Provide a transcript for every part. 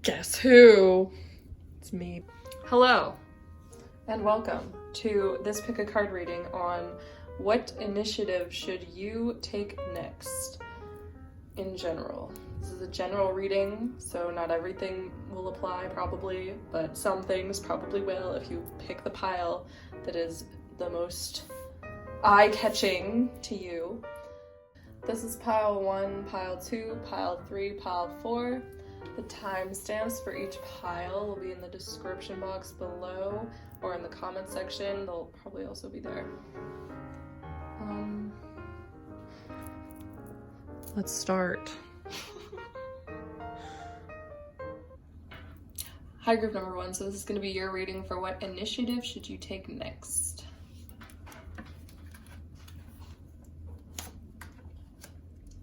Guess who? It's me. Hello, and welcome to this pick a card reading on what initiative should you take next in general. This is a general reading, so not everything will apply probably, but some things probably will if you pick the pile that is the most eye-catching to you. This is pile 1, pile 2, pile 3, pile 4. The timestamps for each pile will be in the description box below or in the comment section. They'll probably also be there. Let's start. Hi, group number 1. So this is going to be your reading for what initiative should you take next.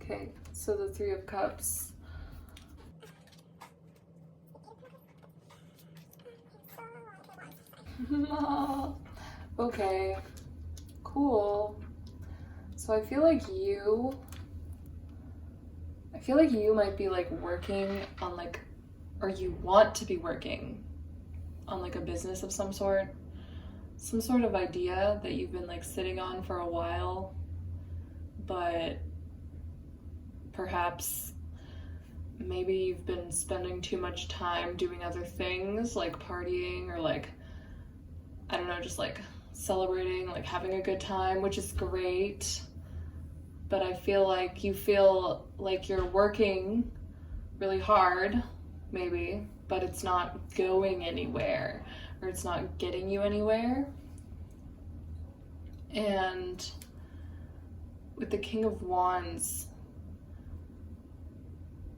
Okay, so the 3 of Cups. Okay, cool. So I feel like you might be like working on like, or you want to be working on like a business of some sort of idea that you've been like sitting on for a while, but perhaps maybe you've been spending too much time doing other things like partying or like, I don't know, just like celebrating, like having a good time, which is great. But I feel like you feel like you're working really hard, maybe, but it's not going anywhere or it's not getting you anywhere. And with the King of Wands,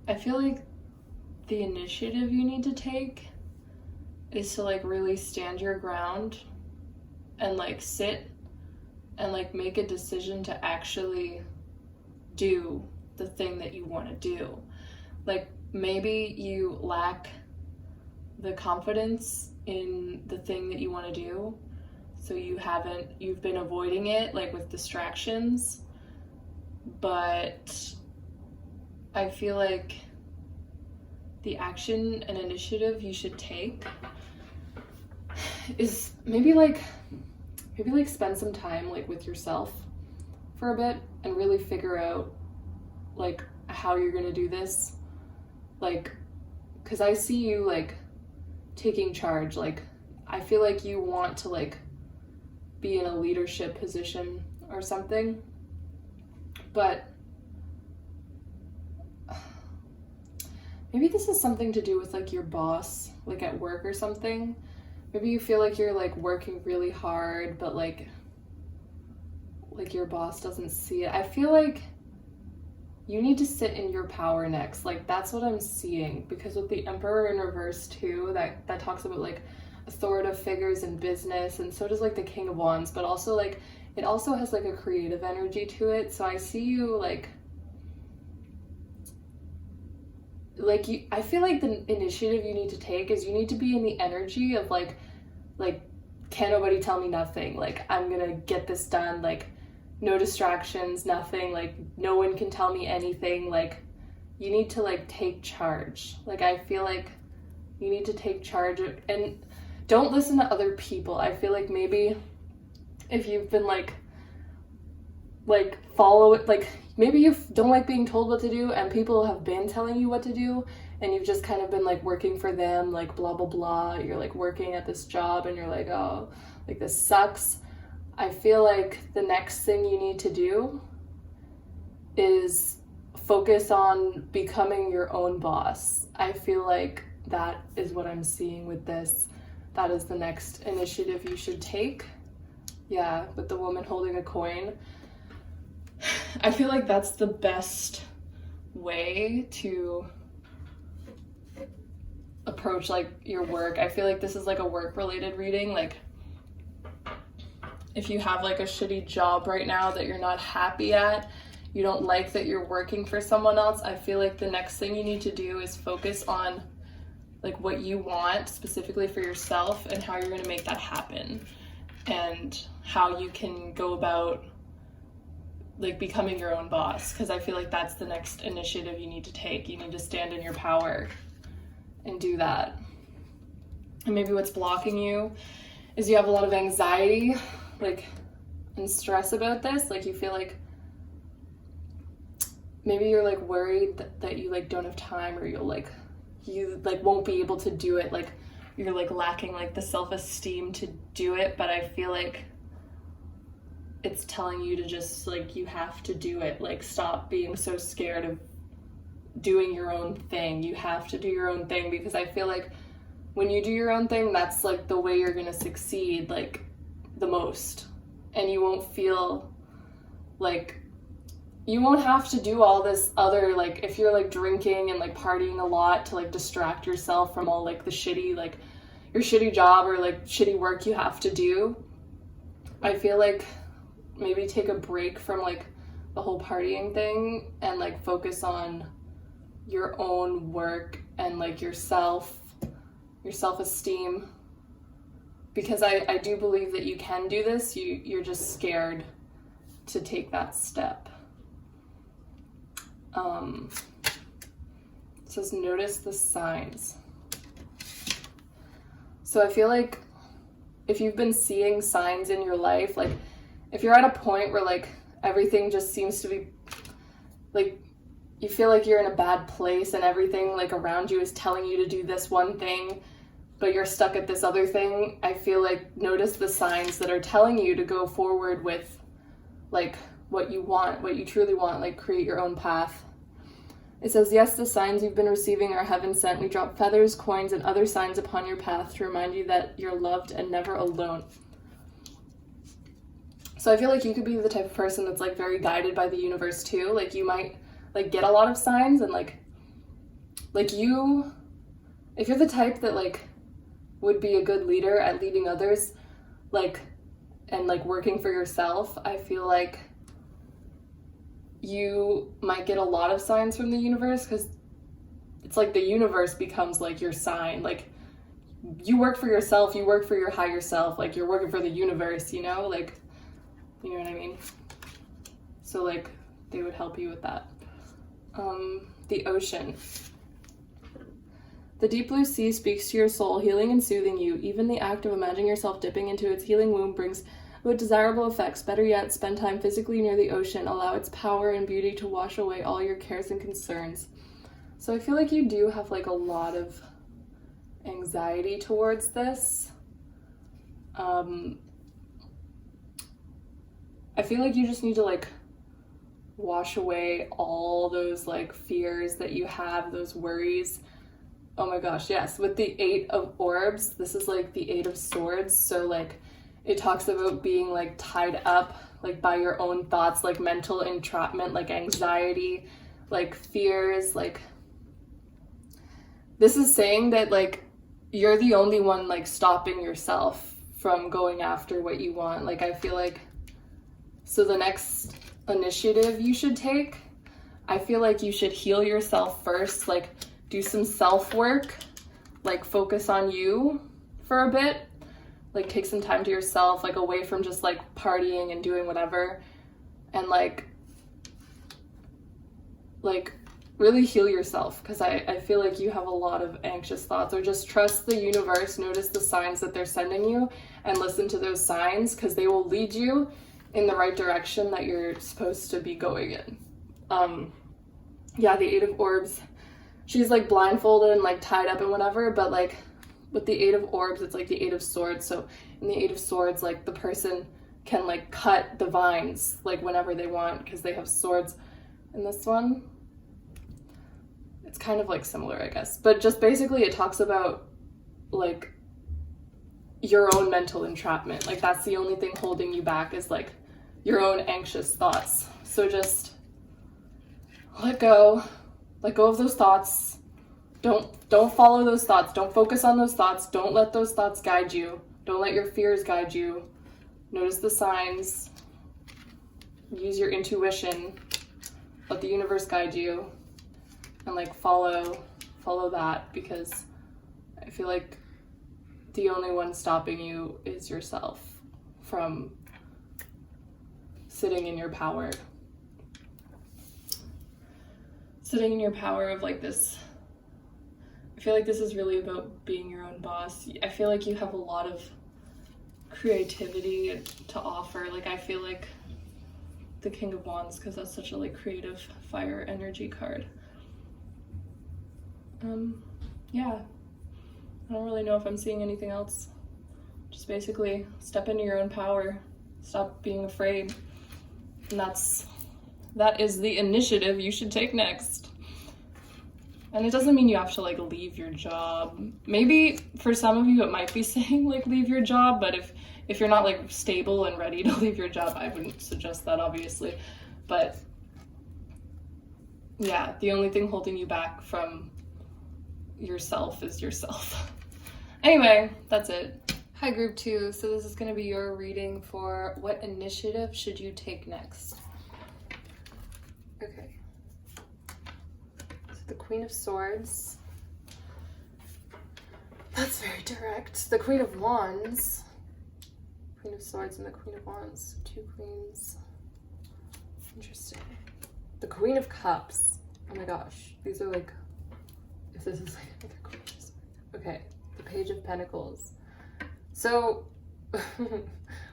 I feel like the initiative you need to take is to like really stand your ground and like sit and like make a decision to actually do the thing that you want to do. Like maybe you lack the confidence in the thing that you want to do, so you've been avoiding it like with distractions. But I feel like the action and initiative you should take is maybe spend some time like with yourself for a bit and really figure out like how you're gonna do this. Like, because I see you like taking charge. Like, I feel like you want to like be in a leadership position or something, but maybe this is something to do with like your boss, like at work or something. Maybe you feel like you're like working really hard, but like your boss doesn't see it. I feel like you need to sit in your power next. Like that's what I'm seeing, because with the Emperor in reverse too, that talks about like authoritative figures in business, and so does like the King of Wands, but also like it also has like a creative energy to it. So I see you like you, I feel like the initiative you need to take is you need to be in the energy of like can't nobody tell me nothing, like I'm gonna get this done, like no distractions, nothing, like no one can tell me anything. Like you need to like take charge. Like I feel like you need to take charge and don't listen to other people. I feel like maybe if you've been like follow it, like maybe you don't like being told what to do and people have been telling you what to do and you've just kind of been like working for them, like blah blah blah. You're like working at this job and you're like, oh, like this sucks. I feel like the next thing you need to do is focus on becoming your own boss. I feel like that is what I'm seeing with this. That is the next initiative you should take. Yeah, with the woman holding a coin. I feel like that's the best way to approach like your work. I feel like this is like a work related reading. Like if you have like a shitty job right now that you're not happy at, you don't like that you're working for someone else, I feel like the next thing you need to do is focus on like what you want specifically for yourself and how you're going to make that happen and how you can go about like becoming your own boss, because I feel like that's the next initiative you need to take. You need to stand in your power and do that. And maybe what's blocking you is you have a lot of anxiety, like, and stress about this. Like, you feel like maybe you're like worried that you like don't have time, or you like won't be able to do it. Like, you're like lacking like the self-esteem to do it. But I feel like it's telling you to just like, you have to do it. Like, stop being so scared of doing your own thing. You have to do your own thing, because I feel like when you do your own thing, that's like the way you're gonna succeed like the most. And you won't feel like, you won't have to do all this other, like, if you're like drinking and like partying a lot to like distract yourself from all like the shitty, like your shitty job or like shitty work you have to do. I feel like maybe take a break from like the whole partying thing and like focus on your own work and like your self-esteem, because I do believe that you can do this. You're just scared to take that step. It says notice the signs. So I feel like if you've been seeing signs in your life, like if you're at a point where like everything just seems to be like, you feel like you're in a bad place and everything like around you is telling you to do this one thing, but you're stuck at this other thing, I feel like notice the signs that are telling you to go forward with like what you want, what you truly want, like create your own path. It says, yes, the signs you've been receiving are heaven sent. We drop feathers, coins, and other signs upon your path to remind you that you're loved and never alone. So I feel like you could be the type of person that's like very guided by the universe too. Like, you might like get a lot of signs, and like you, if you're the type that like would be a good leader at leading others, like, and like working for yourself, I feel like you might get a lot of signs from the universe, because it's like the universe becomes like your sign. Like, you work for yourself, you work for your higher self, like you're working for the universe, you know, like, you know what I mean? So like they would help you with that. The ocean. The deep blue sea speaks to your soul, healing and soothing you. Even the act of imagining yourself dipping into its healing womb brings with desirable effects. Better yet, spend time physically near the ocean. Allow its power and beauty to wash away all your cares and concerns. So I feel like you do have like a lot of anxiety towards this. I feel like you just need to like wash away all those like fears that you have, those worries. Oh my gosh, yes, with the 8 of orbs, this is like the 8 of swords. So like it talks about being like tied up like by your own thoughts, like mental entrapment, like anxiety, like fears. Like, this is saying that like you're the only one like stopping yourself from going after what you want. Like, I feel like, so the next initiative you should take, I feel like you should heal yourself first, like do some self-work, like focus on you for a bit, like take some time to yourself, like away from just like partying and doing whatever, and like really heal yourself, because I feel like you have a lot of anxious thoughts. Or just trust the universe, notice the signs that they're sending you, and listen to those signs, because they will lead you in the right direction that you're supposed to be going in. Yeah, the 8 of orbs, she's like blindfolded and like tied up and whatever, but like with the 8 of orbs, it's like the 8 of swords. So in the 8 of swords, like the person can like cut the vines like whenever they want, because they have swords. In this one, it's kind of like similar, I guess, but just basically it talks about like your own mental entrapment. Like, that's the only thing holding you back, is like your own anxious thoughts. So just let go of those thoughts. Don't follow those thoughts. Don't focus on those thoughts. Don't let those thoughts guide you. Don't let your fears guide you. Notice the signs. Use your intuition. Let the universe guide you, and like follow that, because I feel like the only one stopping you is yourself from sitting in your power. Sitting in your power of like this I feel like this is really about being your own boss. I feel like you have a lot of creativity to offer. Like, I feel like the King of Wands, because that's such a like creative fire energy card. Yeah, I don't really know if I'm seeing anything else. Just basically step into your own power, stop being afraid, and that is the initiative you should take next. And it doesn't mean you have to like leave your job. Maybe for some of you it might be saying like leave your job, but if you're not like stable and ready to leave your job, I wouldn't suggest that, obviously. But yeah, the only thing holding you back from yourself is yourself. Anyway, that's it. Hi group 2, so this is going to be your reading for what initiative should you take next. Okay. So the Queen of Swords. That's very direct. The Queen of Wands. Queen of Swords and the Queen of Wands. 2 queens. Interesting. The Queen of Cups. Oh my gosh. These are like, if this is like another queen. Okay. The Page of Pentacles. So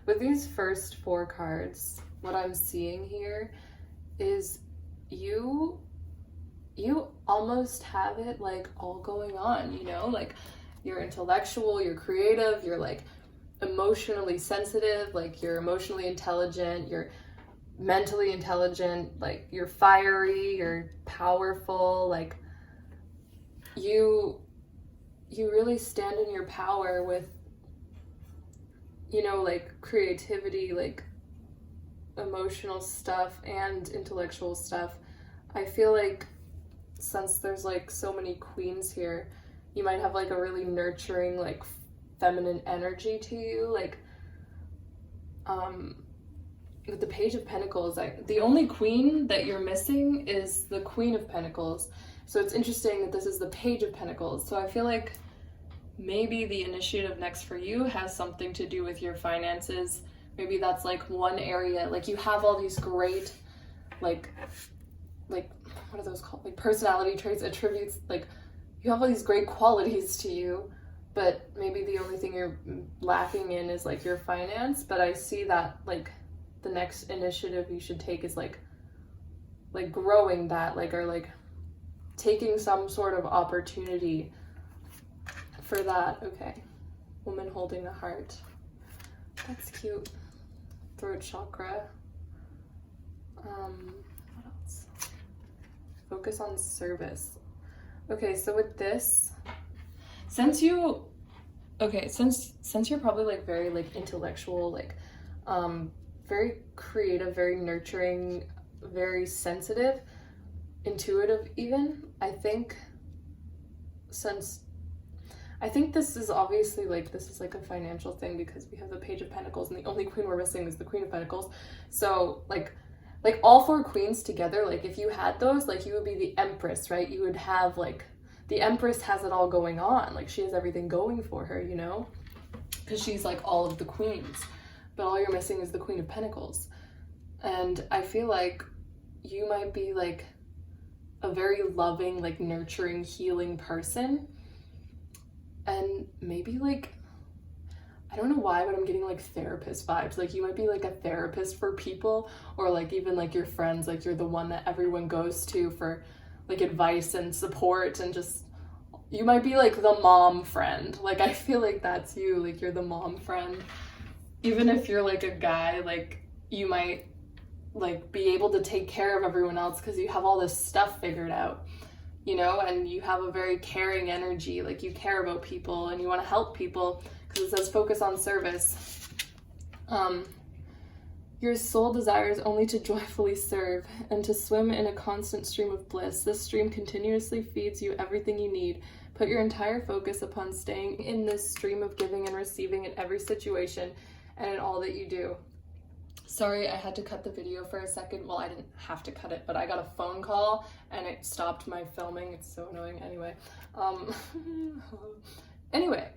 with these first 4 cards, what I'm seeing here is you almost have it like all going on, you know, like you're intellectual, you're creative, you're like emotionally sensitive, like you're emotionally intelligent, you're mentally intelligent, like you're fiery, you're powerful, like you really stand in your power with, you know, like creativity, like emotional stuff and intellectual stuff. I feel like since there's like so many queens here, you might have like a really nurturing, like feminine energy to you. Like with the Page of Pentacles, the only queen that you're missing is the Queen of Pentacles. So it's interesting that this is the Page of Pentacles. So I feel like maybe the initiative next for you has something to do with your finances. Maybe that's like one area, like you have all these great, like what are those called? Like personality traits, attributes, like you have all these great qualities to you, but maybe the only thing you're lacking in is like your finance. But I see that like the next initiative you should take is like growing that, like, or like taking some sort of opportunity for that. Okay. Woman holding a heart. That's cute. Throat chakra. What else? Focus on service. Okay, so with this, since you're probably like very like intellectual, like very creative, very nurturing, very sensitive, intuitive even, I think this is obviously like, this is like a financial thing because we have the Page of Pentacles and the only queen we're missing is the Queen of Pentacles. So like all 4 queens together, like if you had those, like you would be the Empress, right? You would have like, the Empress has it all going on. Like she has everything going for her, you know? Because she's like all of the queens. But all you're missing is the Queen of Pentacles. And I feel like you might be like a very loving, like nurturing, healing person. And maybe like, I don't know why, but I'm getting like therapist vibes. Like you might be like a therapist for people, or like even like your friends, like you're the one that everyone goes to for like advice and support, and just, you might be like the mom friend. Like I feel like that's you, like you're the mom friend. Even if you're like a guy, like you might like be able to take care of everyone else because you have all this stuff figured out, you know, and you have a very caring energy, like you care about people and you want to help people because it says focus on service. Your soul desires only to joyfully serve and to swim in a constant stream of bliss. This stream continuously feeds you everything you need. Put your entire focus upon staying in this stream of giving and receiving in every situation and in all that you do. Sorry, I had to cut the video for a second. Well, I didn't have to cut it, but I got a phone call and it stopped my filming. It's so annoying. Anyway, anyway,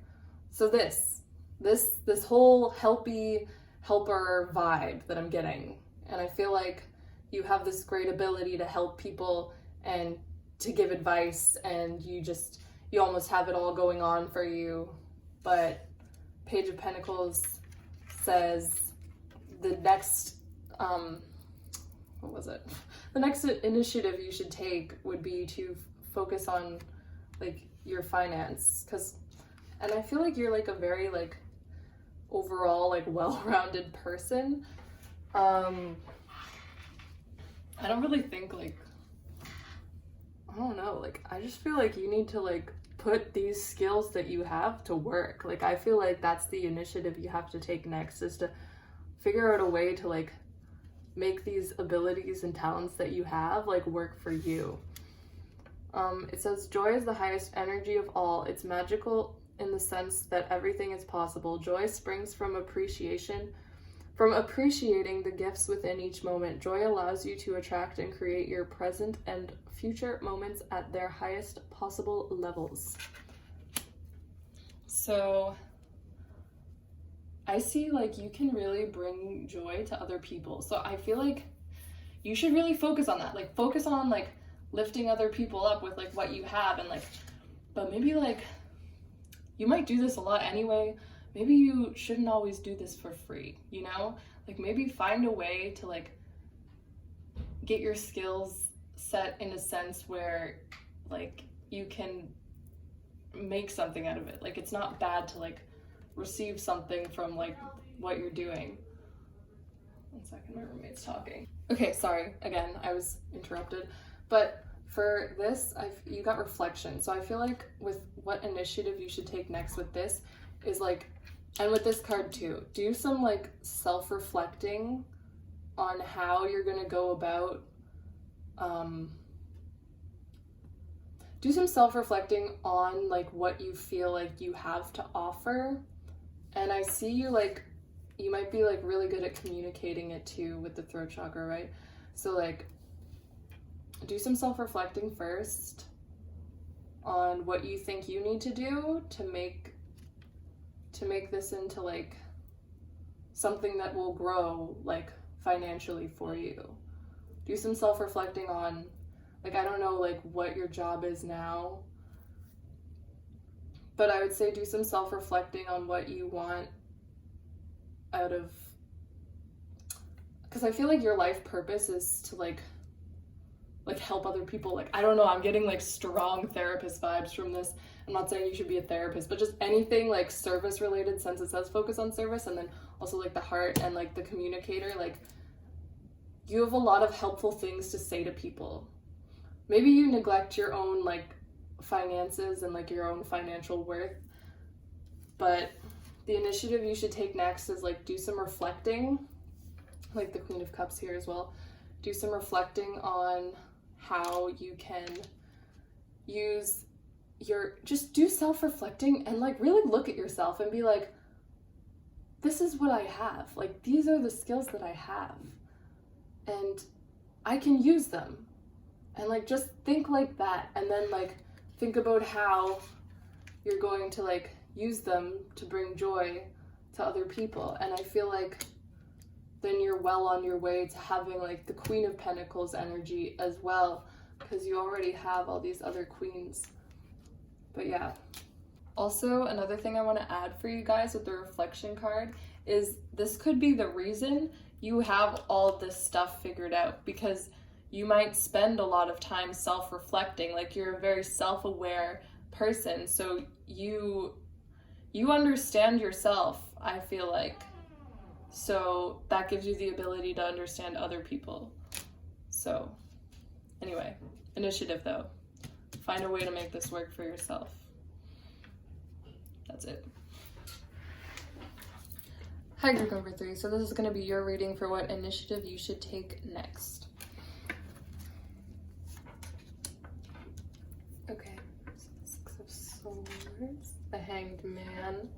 so this whole helper vibe that I'm getting, and I feel like you have this great ability to help people and to give advice, and you almost have it all going on for you. But Page of Pentacles says the next, the next initiative you should take would be to focus on like your finance, and I feel like you're like a very like overall like well-rounded person. I don't really think like, I don't know, like I just feel like you need to like put these skills that you have to work. Like I feel like that's the initiative you have to take next, is to figure out a way to like make these abilities and talents that you have like work for you. It says joy is the highest energy of all. It's magical in the sense that everything is possible. Joy springs from appreciating the gifts within each moment. Joy allows you to attract and create your present and future moments at their highest possible levels. So I see like you can really bring joy to other people. So I feel like you should really focus on that. Like focus on like lifting other people up with like what you have, and like, but maybe like you might do this a lot anyway. Maybe you shouldn't always do this for free, you know? Like maybe find a way to like get your skills set in a sense where like you can make something out of it. Like it's not bad to like receive something from like what you're doing. 1 second, my roommate's talking. Okay, sorry, again, I was interrupted. But for this, you got reflection. So I feel like with what initiative you should take next with this is like, and with this card too, do some like self-reflecting on how you're gonna go about, do some self-reflecting on like what you feel like you have to offer. And I see you like, you might be like really good at communicating it too with the throat chakra, right? So like, do some self-reflecting first on what you think you need to do to make this into like something that will grow like financially for you. Do some self-reflecting on like, I don't know like what your job is now, but I would say do some self-reflecting on what you want out of, because I feel like your life purpose is to like help other people. Like, I don't know, I'm getting like strong therapist vibes from this. I'm not saying you should be a therapist, but just anything like service related, since it says focus on service, and then also like the heart and like the communicator, like you have a lot of helpful things to say to people. Maybe you neglect your own like finances and like your own financial worth, but the initiative you should take next is like do some reflecting, like the Queen of Cups here as well. Do some reflecting on how you can use just do self-reflecting and like really look at yourself and be like, this is what I have. Like, these are the skills that I have and I can use them. And like, just think like that. And then like, think about how you're going to like use them to bring joy to other people. And I feel like then you're well on your way to having like the Queen of Pentacles energy as well, because you already have all these other queens. But yeah. Also, another thing I want to add for you guys with the reflection card is this could be the reason you have all this stuff figured out, because you might spend a lot of time self-reflecting. Like, you're a very self-aware person, so you understand yourself, I feel like. So that gives you the ability to understand other people. So anyway, initiative though. Find a way to make this work for yourself. That's it. Hi, group number 3. So this is going to be your reading for what initiative you should take next. Okay, so the 6 of Swords, the Hanged Man.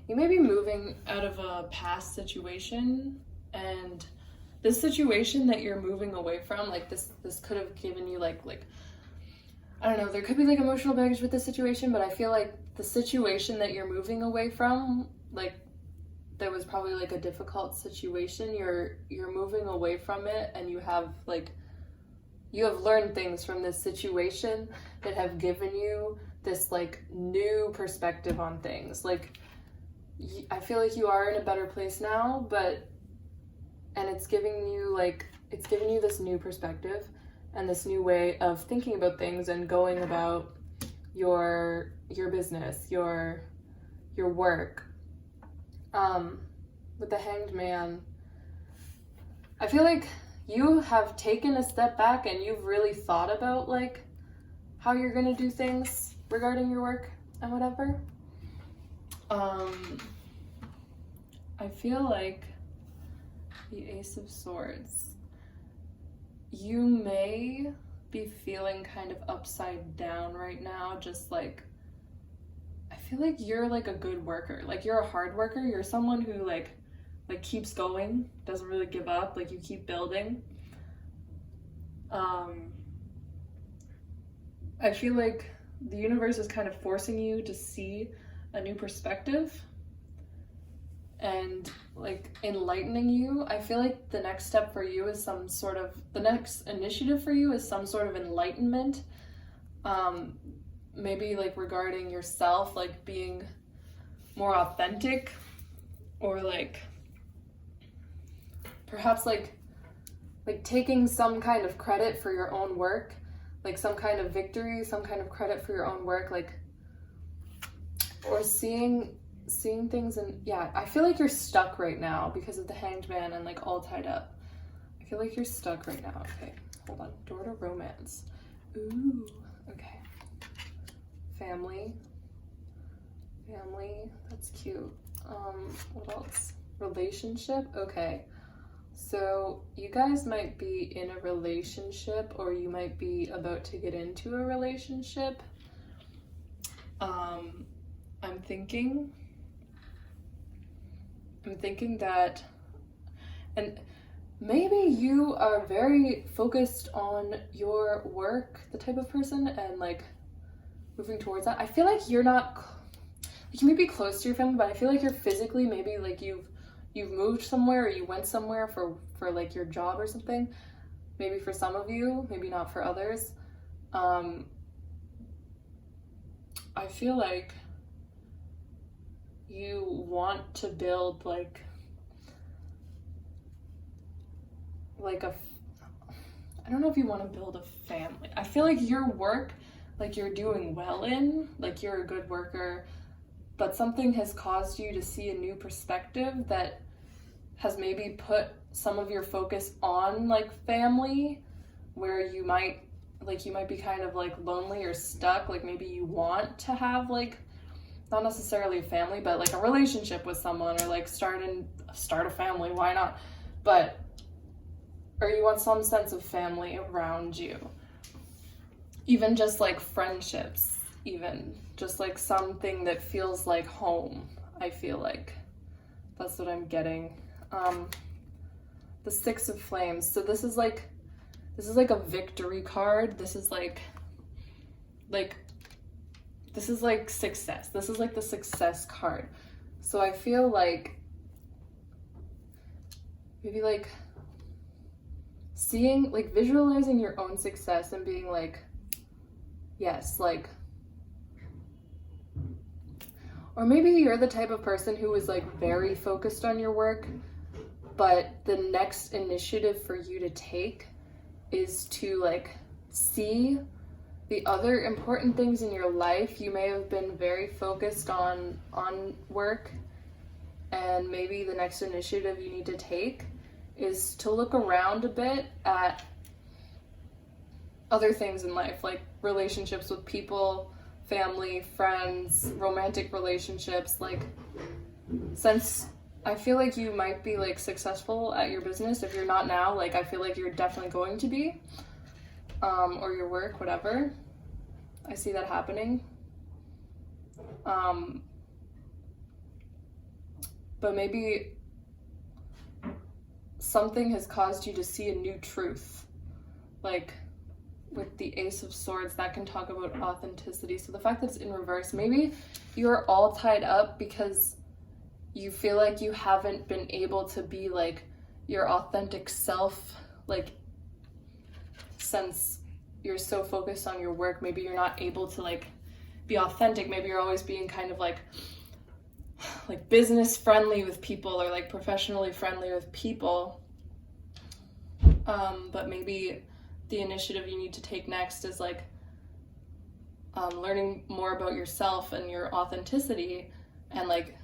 You may be moving out of a past situation, and this situation that you're moving away from, like this could have given you like I don't know, there could be like emotional baggage with this situation, but I feel like the situation that you're moving away from, like there was probably like a difficult situation, you're moving away from it, and you you have learned things from this situation that have given you this like new perspective on things. Like, I feel like you are in a better place now, and it's giving you this new perspective and this new way of thinking about things and going about your business, your work. With the Hanged Man, I feel like you have taken a step back and you've really thought about like how you're gonna do things regarding your work and whatever. I feel like the Ace of Swords, you may be feeling kind of upside down right now, just like, I feel like you're like a good worker, like you're a hard worker, you're someone who like keeps going, doesn't really give up, like you keep building. I feel like the universe is kind of forcing you to see a new perspective and like enlightening you. I feel like the next step for you is the next initiative for you is some sort of enlightenment. Maybe like regarding yourself, like being more authentic, or like perhaps like taking some kind of credit for your own work, like some kind of victory, some kind of credit for your own work, like, or seeing things. And yeah, I feel like you're stuck right now because of the Hanged Man and like all tied up. I feel like you're stuck right now. Okay, hold on. Door to romance. Ooh, okay. Family, that's cute. What else? Relationship. Okay, so you guys might be in a relationship, or you might be about to get into a relationship. I'm thinking that, and maybe you are very focused on your work, the type of person, and like moving towards that. I feel like you're not, you may be close to your family, but I feel like you're physically, maybe like you've moved somewhere, or you went somewhere for like your job or something. Maybe for some of you, maybe not for others. I feel like you want to build like a, I don't know if you want to build a family. I feel like your work, like you're doing well in, like you're a good worker, but something has caused you to see a new perspective that has maybe put some of your focus on like family, where you might be kind of like lonely or stuck. Like maybe you want to have like, not necessarily a family, but like a relationship with someone, or like start a family, why not? But, or you want some sense of family around you. Even just like friendships, even just like something that feels like home. I feel like that's what I'm getting. The Six of Flames. So this is like a victory card. This is like success. This is like the success card. So I feel like maybe like seeing, like visualizing your own success and being like, yes, like, or maybe you're the type of person who is like very focused on your work, but the next initiative for you to take is to like see the other important things in your life. You may have been very focused on work, and maybe the next initiative you need to take is to look around a bit at other things in life, like relationships with people, family, friends, romantic relationships. Like, since I feel like you might be like successful at your business, if you're not now, like I feel like you're definitely going to be, or your work, whatever. I see that happening. But maybe something has caused you to see a new truth. Like with the Ace of Swords, that can talk about authenticity. So the fact that it's in reverse, maybe you're all tied up because you feel like you haven't been able to be like your authentic self, like since you're so focused on your work, maybe you're not able to like be authentic. Maybe you're always being kind of like business friendly with people or like professionally friendly with people. But maybe the initiative you need to take next is like learning more about yourself and your authenticity, and like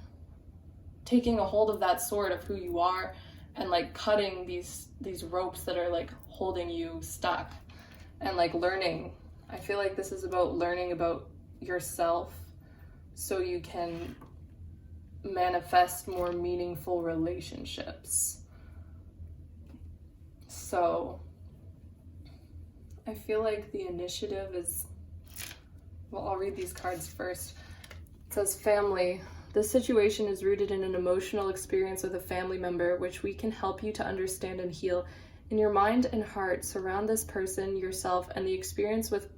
taking a hold of that sword of who you are, and like cutting these ropes that are like holding you stuck, and like learning. I feel like this is about learning about yourself so you can manifest more meaningful relationships. So I feel like the initiative is, well, I'll read these cards first. It says family. This situation is rooted in an emotional experience with a family member, which we can help you to understand and heal. In your mind and heart, surround this person, yourself, and the experience with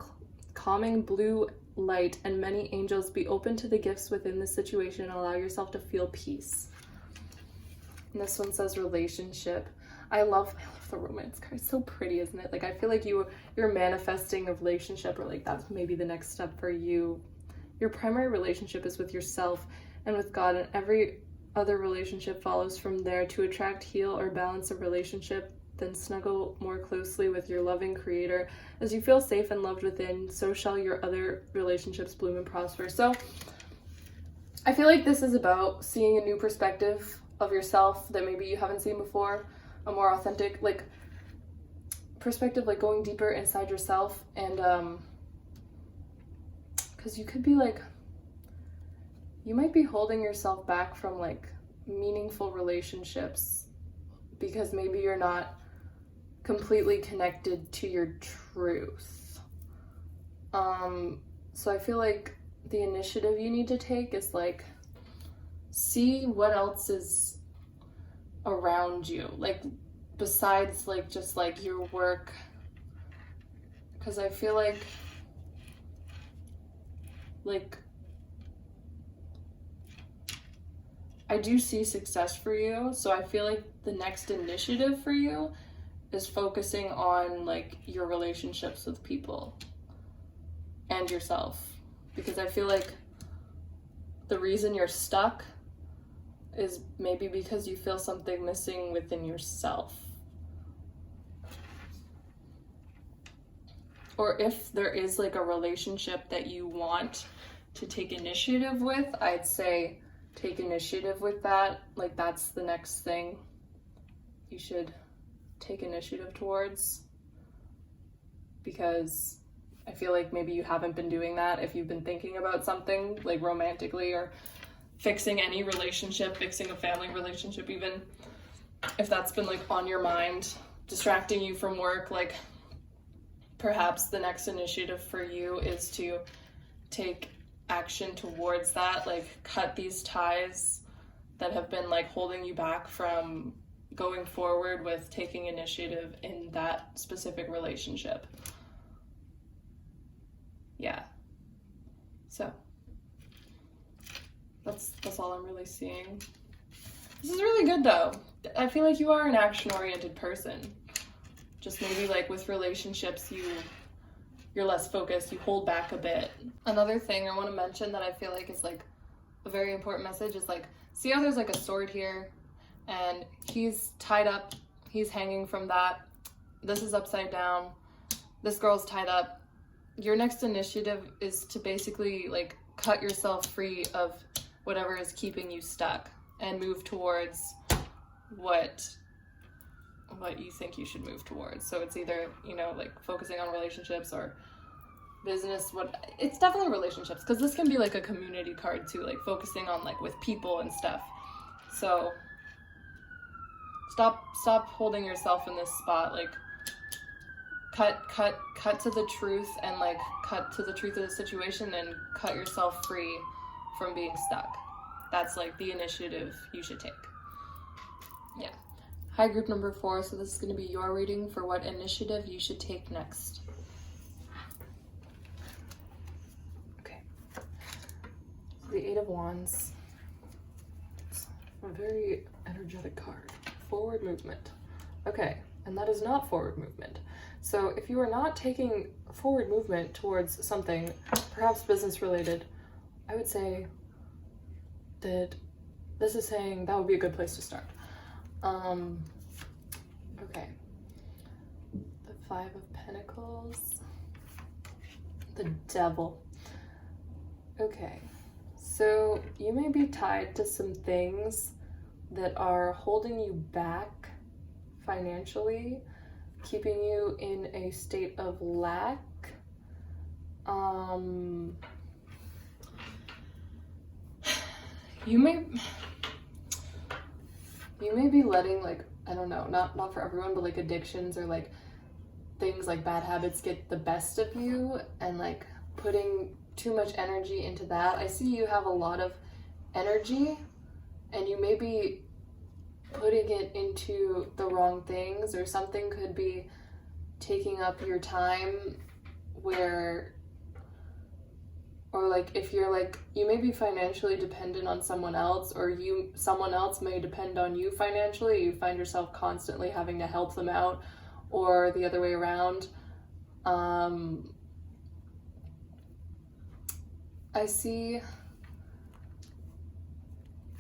calming blue light and many angels. Be open to the gifts within the situation and allow yourself to feel peace. And this one says relationship. I love the romance card. It's so pretty, isn't it? Like, I feel like you're manifesting a relationship, or like that's maybe the next step for you. Your primary relationship is with yourself and with God, and every other relationship follows from there. To attract, heal, or balance a relationship, then snuggle more closely with your loving creator. As you feel safe and loved within, so shall your other relationships bloom and prosper. So I feel like this is about seeing a new perspective of yourself that maybe you haven't seen before, a more authentic like perspective, like going deeper inside yourself. And because you could be like, you might be holding yourself back from like meaningful relationships because maybe you're not completely connected to your truth. So I feel like the initiative you need to take is like, see what else is around you, like besides like just like your work, because I feel like I do see success for you. So I feel like the next initiative for you is focusing on like your relationships with people and yourself, because I feel like the reason you're stuck is maybe because you feel something missing within yourself. Or if there is like a relationship that you want to take initiative with, I'd say take initiative with that. Like that's the next thing you should take initiative towards, because I feel like maybe you haven't been doing that. If you've been thinking about something like romantically, or fixing any relationship, fixing a family relationship, even if that's been like on your mind, distracting you from work, like perhaps the next initiative for you is to take action towards that, like cut these ties that have been like holding you back from going forward with taking initiative in that specific relationship. Yeah. So that's all I'm really seeing. This is really good though. I feel like you are an action-oriented person. Just maybe like with relationships, you're less focused, you hold back a bit. Another thing I want to mention that I feel like is like a very important message is like, see how there's like a sword here and he's tied up, he's hanging from that. This is upside down. This girl's tied up. Your next initiative is to basically like cut yourself free of whatever is keeping you stuck and move towards what you think you should move towards. So it's either, you know, like focusing on relationships or business. It's definitely relationships, because this can be like a community card too, like focusing on like with people and stuff. So stop holding yourself in this spot. Like cut to the truth, and like cut to the truth of the situation and cut yourself free from being stuck. That's like the initiative you should take. Yeah. Hi, group number 4. So this is going to be your reading for what initiative you should take next. Okay. The 8 of Wands. It's a very energetic card. Forward movement. Okay. And that is not forward movement. So if you are not taking forward movement towards something, perhaps business related, I would say that this is saying that would be a good place to start. Okay. The Five of Pentacles. The Devil. Okay. So you may be tied to some things that are holding you back financially, keeping you in a state of lack. You may be letting, like, I don't know, not for everyone, but like addictions or like things like bad habits get the best of you, and like putting too much energy into that. I see you have a lot of energy and you may be putting it into the wrong things, or something could be taking up your time or like if you're like, you may be financially dependent on someone else, or someone else may depend on you financially. You find yourself constantly having to help them out, or the other way around. I see,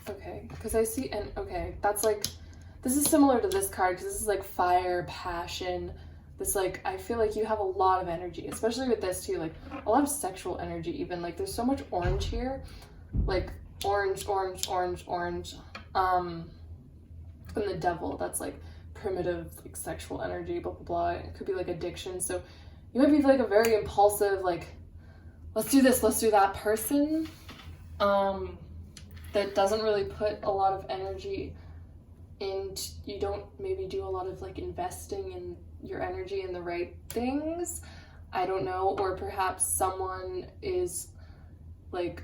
okay, because I see, and okay, that's like, this is similar to this card, because this is like fire, passion, this like, I feel like you have a lot of energy, especially with this too, like a lot of sexual energy even, like there's so much orange here, like orange, and the Devil, that's like primitive, like sexual energy, blah, blah, blah. It could be like addiction, so you might be like a very impulsive, like, let's do this, let's do that person, that doesn't really put a lot of energy in, you don't maybe do a lot of like investing in your energy in the right things, I don't know, or perhaps someone is like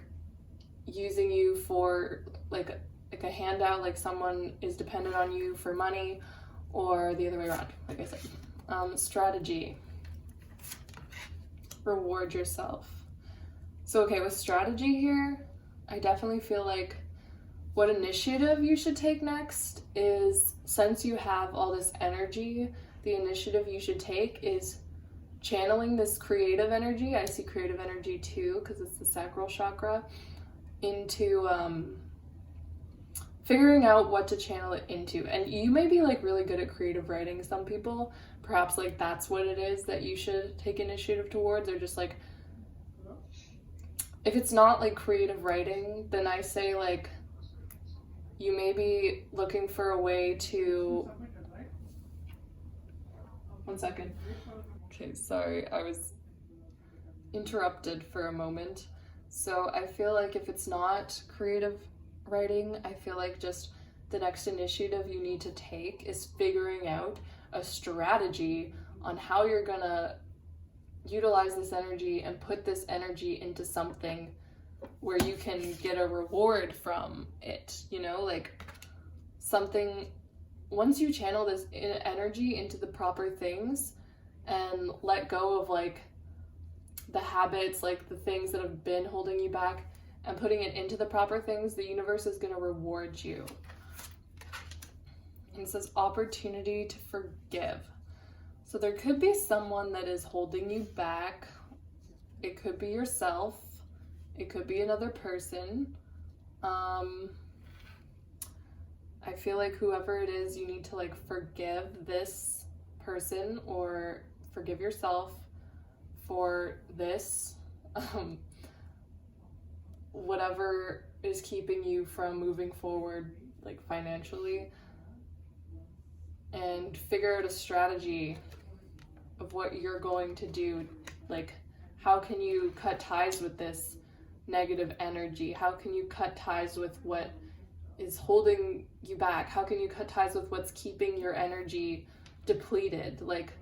using you for like a handout, like someone is dependent on you for money, or the other way around, like I said. Strategy, reward yourself. So okay, with strategy here, I definitely feel like what initiative you should take next is, since you have all this energy, the initiative you should take is channeling this creative energy. I see creative energy too, because it's the sacral chakra, into figuring out what to channel it into. And you may be like really good at creative writing, some people, perhaps like that's what it is that you should take initiative towards, or just like, if it's not like creative writing, then I say like, you may be looking for a way to, one second. Okay, sorry, I was interrupted for a moment. So I feel like if it's not creative writing, I feel like just the next initiative you need to take is figuring out a strategy on how you're gonna utilize this energy and put this energy into something where you can get a reward from it, you know, like something, once you channel this energy into the proper things and let go of like the habits, like the things that have been holding you back, and putting it into the proper things, the universe is going to reward you. And it says opportunity to forgive. So there could be someone that is holding you back. It could be yourself. It could be another person. I feel like whoever it is, you need to like forgive this person or forgive yourself for this. Whatever is keeping you from moving forward, like financially, and figure out a strategy of what you're going to do. Like, how can you cut ties with this negative energy? How can you cut ties with what is holding you back? How can you cut ties with what's keeping your energy depleted? Like,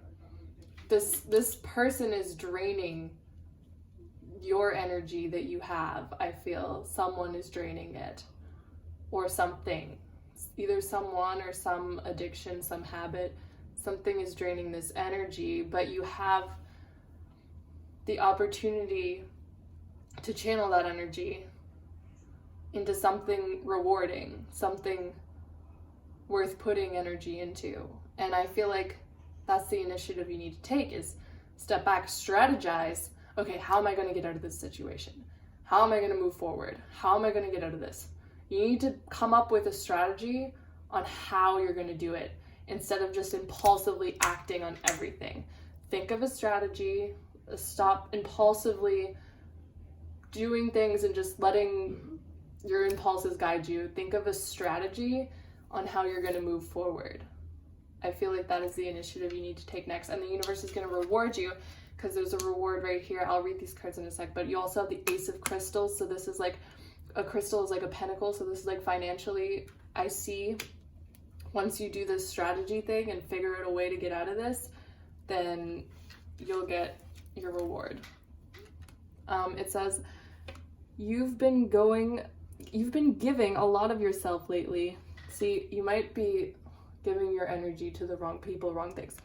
this person is draining your energy that you have. I feel someone is draining it, or something, either someone or some addiction, some habit, something is draining this energy, but you have the opportunity to channel that energy into something rewarding, something worth putting energy into. And I feel like that's the initiative you need to take, is step back, strategize. Okay, how am I going to get out of this situation? How am I going to move forward? How am I going to get out of this? You need to come up with a strategy on how you're going to do it instead of just impulsively acting on everything. Think of a strategy, stop impulsively doing things and just letting your impulses guide you. Think of a strategy on how you're going to move forward. I feel like that is the initiative you need to take next, and the universe is going to reward you, because there's a reward right here. I'll read these cards in a sec, but you also have the Ace of Crystals. So this is like, a crystal is like a pentacle. So this is like financially, I see once you do this strategy thing and figure out a way to get out of this, then you'll get your reward. It says, you've been giving a lot of yourself lately. See, you might be giving your energy to the wrong people, wrong things.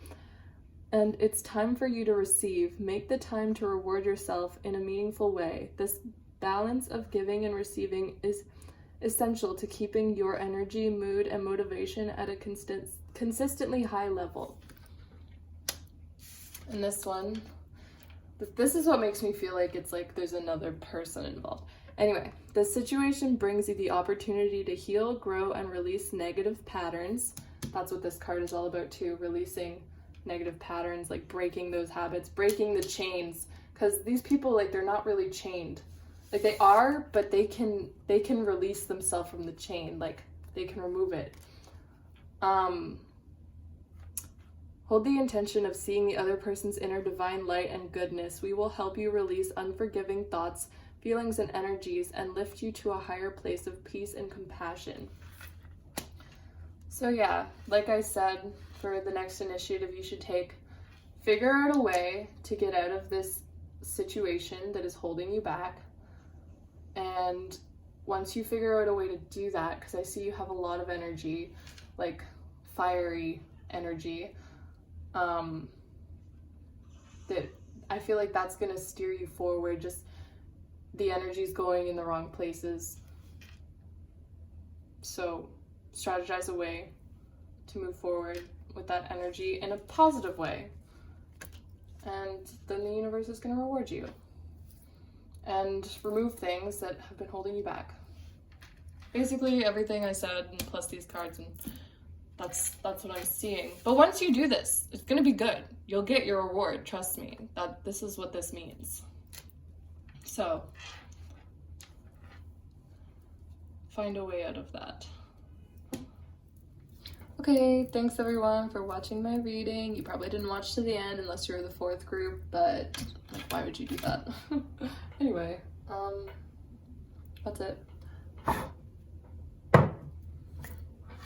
And it's time for you to receive. Make the time to reward yourself in a meaningful way. This balance of giving and receiving is essential to keeping your energy, mood, and motivation at a consistently high level. And this one, this is what makes me feel like it's like there's another person involved. Anyway, this situation brings you the opportunity to heal, grow, and release negative patterns. That's what this card is all about too, releasing negative patterns, like breaking those habits, breaking the chains, because these people, like, they're not really chained. Like, they are, but they can release themselves from the chain, like they can remove it. Hold the intention of seeing the other person's inner divine light and goodness. We will help you release unforgiving thoughts, feelings, and energies, and lift you to a higher place of peace and compassion. So yeah, like I said, for the next initiative you should take, figure out a way to get out of this situation that is holding you back. And once you figure out a way to do that, because I see you have a lot of energy, like fiery energy, that I feel like that's going to steer you forward. Just the energy's going in the wrong places. So strategize a way to move forward with that energy in a positive way. And then the universe is going to reward you and remove things that have been holding you back. Basically everything I said, and plus these cards, and that's what I'm seeing. But once you do this, it's going to be good. You'll get your reward, trust me. That this is what this means. So find a way out of that. Okay, thanks everyone for watching my reading. You probably didn't watch to the end unless you're the fourth group, but like, why would you do that? Anyway, that's it.